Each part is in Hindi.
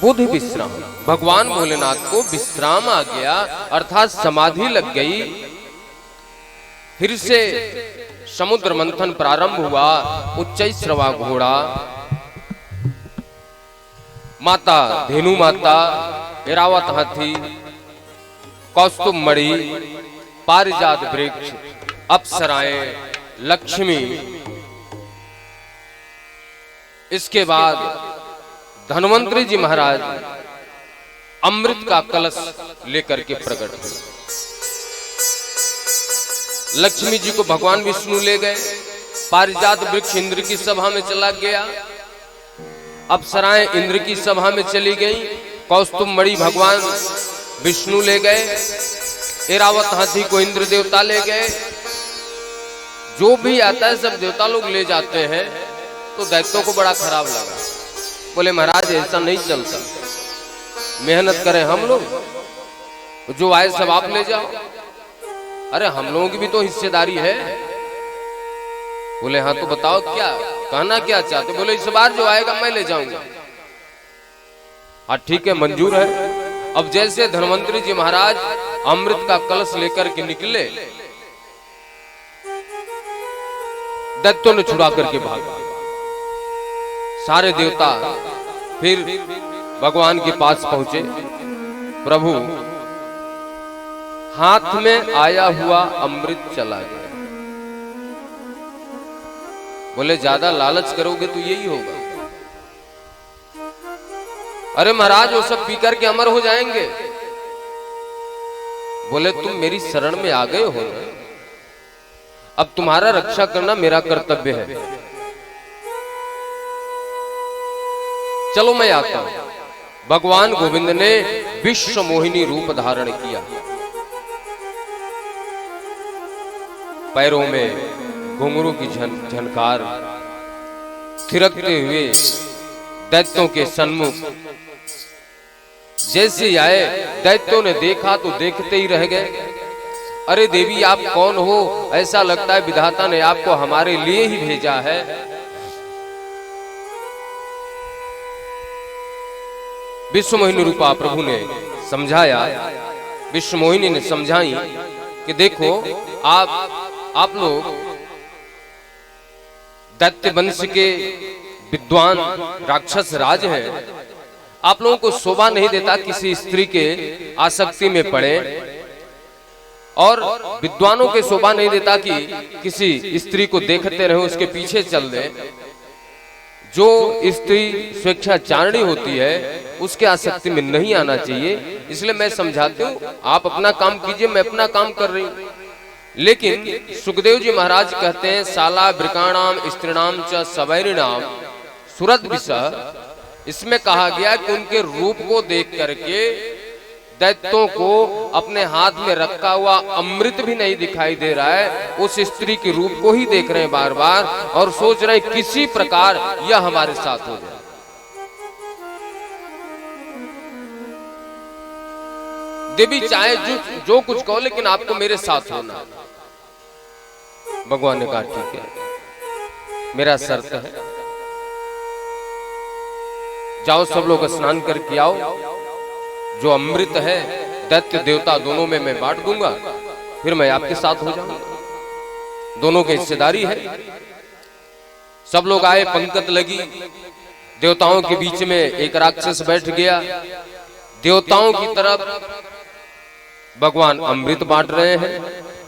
बुध विश्राम। भगवान भोलेनाथ को विश्राम आ गया, अर्थात समाधि लग गई। फिर से समुद्र मंथन प्रारंभ हुआ। उच्चैश्रवा घोड़ा, माता धेनु माता, ऐरावत हाथी, कौस्तुभ मणि, पारिजात वृक्ष, अप्सराएं, लक्ष्मी, इसके बाद धन्वंतरी जी महाराज अमृत का कलश लेकर के प्रकट हुए। लक्ष्मी जी को भगवान विष्णु ले गए। पारिजात वृक्ष इंद्र की सभा में चला गया। अप्सराएं इंद्र की सभा में चली गई। कौस्तुभ मणि भगवान विष्णु ले गए। ऐरावत हाथी को इंद्र देवता ले गए। जो भी आता है सब देवता लोग ले जाते हैं। तो दैत्यों को बड़ा खराब लगा। बोले महाराज ऐसा नहीं चलता, मेहनत करें हम लोग, जो आए सब आप ले जाओ। अरे हम लोगों की भी तो हिस्सेदारी है। बोले हाँ तो बताओ क्या कहना क्या चाहते। बोले इस बार जो आएगा मैं ले जाऊंगा। हाँ ठीक है, मंजूर है। अब जैसे धन्वंतरी जी महाराज अमृत का कलश लेकर के निकले, दैत्यों ने छुड़ा करके भागा। सारे देवता फिर भगवान के पास पहुंचे। प्रभु, हाथ में आया हुआ अमृत चला गया। बोले ज्यादा लालच करोगे तो यही होगा। अरे महाराज वो सब पी करके अमर हो जाएंगे। बोले तुम मेरी शरण में आ गए हो ना, अब तुम्हारा रक्षा करना मेरा कर्तव्य है। चलो मैं आता हूं। भगवान गोविंद ने विश्व मोहिनी रूप धारण किया। पैरों में घुंघरू की झनकार, थिरकते हुए दैत्यों के सन्मुख जैसे आए, दैत्यों ने देखा तो देखते ही रह गए। अरे देवी आप कौन हो? ऐसा लगता है विधाता ने आपको हमारे लिए ही भेजा है। विश्व मोहिनी रूपा प्रभु ने समझाया, विश्व मोहिनी ने समझाई कि देखो आप लोग दैत्य वंश के विद्वान राक्षस राज हैं। आप लोगों को शोभा नहीं देता किसी स्त्री के आसक्ति में पड़े, और विद्वानों के शोभा नहीं देता कि किसी स्त्री को देखते रहे उसके पीछे चल दे। जो स्त्री स्वेच्छाचारिणी होती है उसके आसक्ति में नहीं आना चाहिए। इसलिए मैं समझाती हूँ, आप अपना काम कीजिए, मैं अपना काम कर रही हूँ। लेकिन सुखदेव जी महाराज कहते हैं, साला वृकाणाम स्त्रीणाम च सवैरिणाम सुरद विषः। इसमें कहा गया कि उनके रूप को देख करके दैत्यों को अपने हाथ में रखा हुआ अमृत भी नहीं दिखाई दे रहा है। उस स्त्री के रूप को ही देख रहे हैं बार बार, और सोच रहे हैं किसी प्रकार यह हमारे साथ हो जाए। देवी चाहे जो कुछ कहो, लेकिन आपको मेरे साथ होना। भगवान ने कहा ठीक है, मेरा शर्त है, जाओ सब लोग स्नान करके आओ। जो अमृत है दैत्य देवता दोनों में मैं बांट दूंगा, फिर मैं आपके साथ हो जाऊंगा। दोनों की हिस्सेदारी है। सब लोग आए, पंक्ति लगी। देवताओं के बीच में एक राक्षस बैठ गया। देवताओं की तरफ भगवान अमृत बांट रहे हैं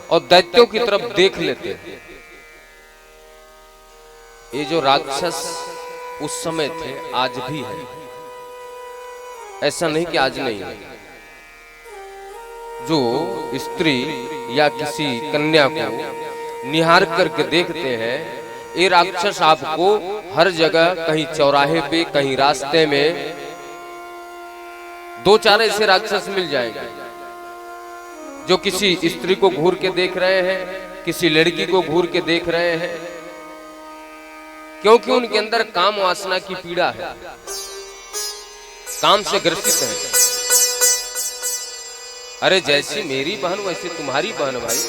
और दैत्यों की तरफ देख लेते हैं। ये जो राक्षस उस समय थे आज भी है, ऐसा नहीं कि आज नहीं है। जो स्त्री या किसी कन्या को निहार करके देखते हैं, ये राक्षस आपको हर जगह, कहीं चौराहे पे, कहीं रास्ते में, दो चार ऐसे राक्षस मिल जाएंगे जो किसी स्त्री को घूर के देख रहे हैं, किसी लड़की को घूर के देख रहे हैं, क्योंकि उनके अंदर काम वासना की पीड़ा है, काम से ग्रसित है। अरे जैसी मेरी बहन वैसे तुम्हारी बहन भाई,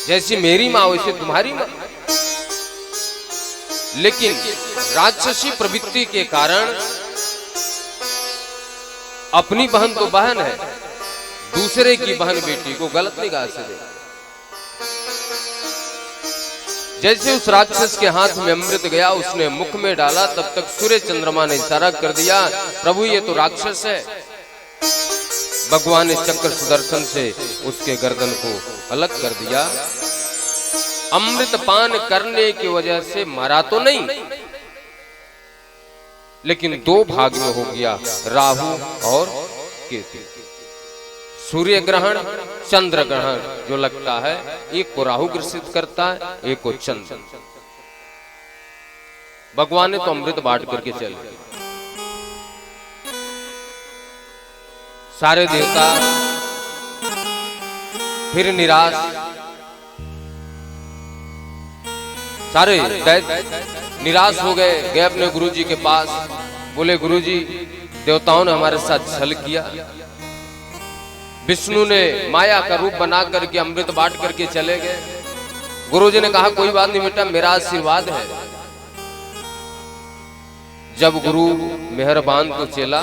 जैसी मेरी माँ वैसे तुम्हारी माँ। लेकिन राक्षसी प्रवृत्ति के कारण अपनी बहन तो बहन है, दूसरे की बहन बेटी को गलत निगाह से देखा। जैसे उस राक्षस के हाथ में अमृत गया, उसने मुख में डाला, तब तक सूर्य चंद्रमा ने इशारा कर दिया, प्रभु ये तो राक्षस है। भगवान ने चक्र सुदर्शन से उसके गर्दन को अलग कर दिया। अमृत पान करने की वजह से मरा तो नहीं, लेकिन दो भाग में हो गया, राहु और केतु। सूर्य ग्रहण, चंद्र ग्रहण जो लगता है, एक को राहु ग्रसित करता है, एक को चंद्र। भगवान ने तो अमृत बांट करके चले गए। सारे देवता फिर निराश, सारे दैत्य निराश हो गए अपने गुरुजी के पास। बोले गुरुजी, देवताओं ने हमारे साथ छल किया, विष्णु ने माया का रूप बना करके अमृत बांट करके चले गए। गुरुजी ने कहा कोई बात नहीं बेटा, मेरा आशीर्वाद है। जब गुरु मेहरबान तो चेला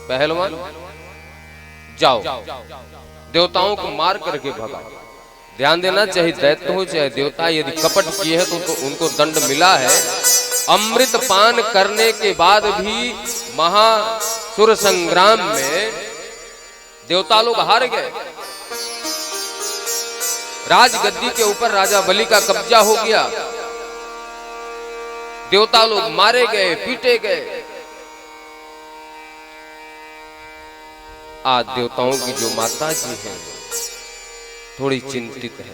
पहलवान, जाओ देवताओं को मार करके भगा। ध्यान देना, चाहे दैत्य हो चाहे देवता, यदि कपट किए हैं तो उनको दंड मिला है। अमृत पान करने के बाद भी महासुर संग्राम में देवता लोग हार गए। राजगद्दी के ऊपर राजा बलि का कब्जा हो गया। देवता लोग मारे गए, पीटे गए। आज देवताओं की जो माता जी हैं थोड़ी चिंतित है।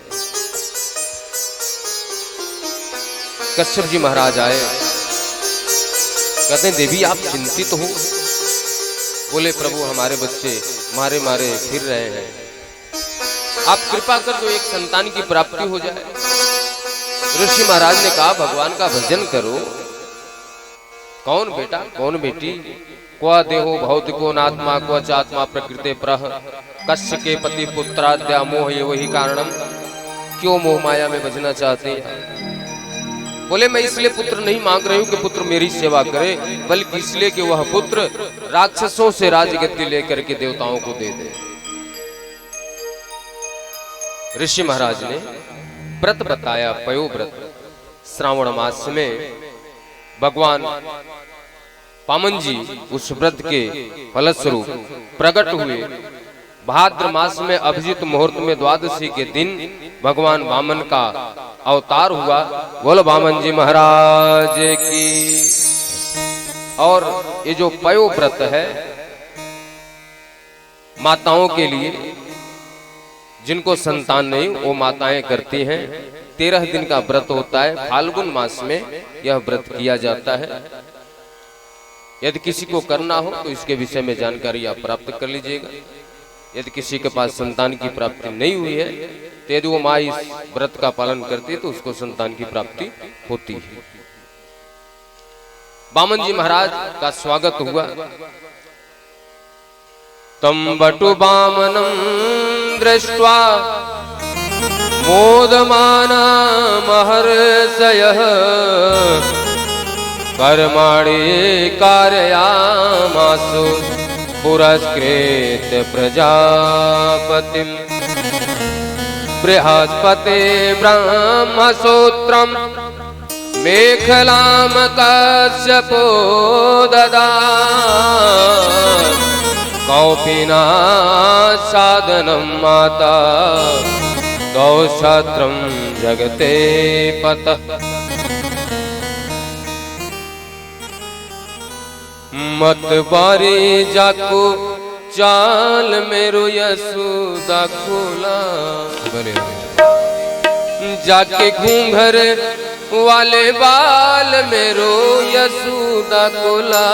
कश्यप जी महाराज आए, कहते हैं देवी आप चिंतित हो? बोले प्रभु हमारे बच्चे मारे मारे फिर रहे हैं, आप कृपा कर दो एक संतान की प्राप्ति हो जाए। ऋषि महाराज ने कहा भगवान का भजन करो। कौन बेटा कौन बेटी? क्व देहो भौतिको नात्मा क्व चात्मा प्रकृते प्रह कस्य के पति पुत्राद्या मोह ये वही कारणम। क्यों मोह माया में बजना चाहते हैं? बोले मैं इसलिए पुत्र नहीं मांग रही हूं कि पुत्र मेरी सेवा करे, बल्कि इसलिए कि वह पुत्र राक्षसों से राजगद्दी लेकर के देवताओं को दे दे। ऋषि महाराज ने व्रत बताया, पयो व्रत। श्रावण मास में भगवान वामन जी उस व्रत के फलस्वरूप प्रकट हुए। भाद्र मास में अभिजित मुहूर्त में द्वादशी के दिन भगवान वामन का अवतार हुआ। बोलो वामन जी महाराज की। और ये जो पयो व्रत है माताओं के लिए, जिनको संतान नहीं वो माताएं करती हैं। 13 दिन का व्रत होता है। फाल्गुन मास में यह व्रत किया जाता है। यदि किसी को करना हो तो इसके विषय में जानकारी आप प्राप्त कर लीजिएगा। यदि किसी के पास संतान की प्राप्ति नहीं हुई है तो यदि वो माँ इस व्रत का पालन करती है तो उसको संतान की प्राप्ति होती है। वामन जी महाराज का स्वागत हुआ। तम बटु वामनम दृष्ट्वा मोदमाना महर्षयः कर्माणि कारयामासु पुरस्कृत प्रजापतिं बृहस्पते ब्रह्मसूत्रं मेखलां कश्यपो ददात् कौपिना साधनं माता गौक्षत्रं जगते पतः मतवारी जाको चाल मेरो यशोदा खोला। जाके घूंघर वाले बाल मेरो यशोदा खोला।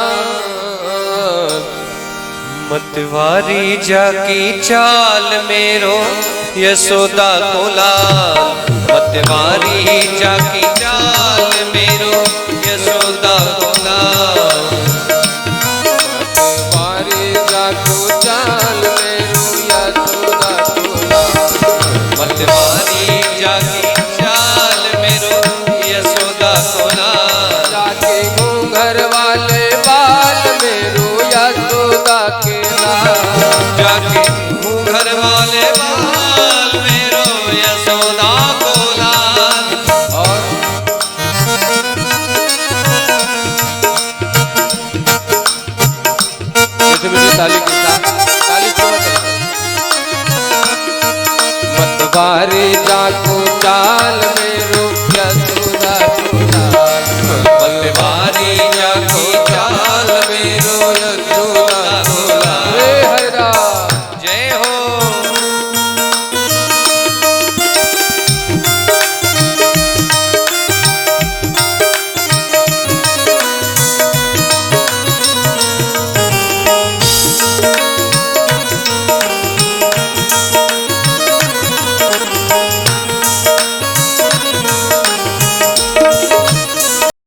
मतवारी जाकी चाल मेरो यशोदा खोला। मतवारी जाकी चाल मेरो यशोदा खोला। मतवारी जाकी चाल मेरो यशोदा घर वाले बाल मेरो यशोदा को लाल। और ताली के साथ ताली मतवारी जाको चाल में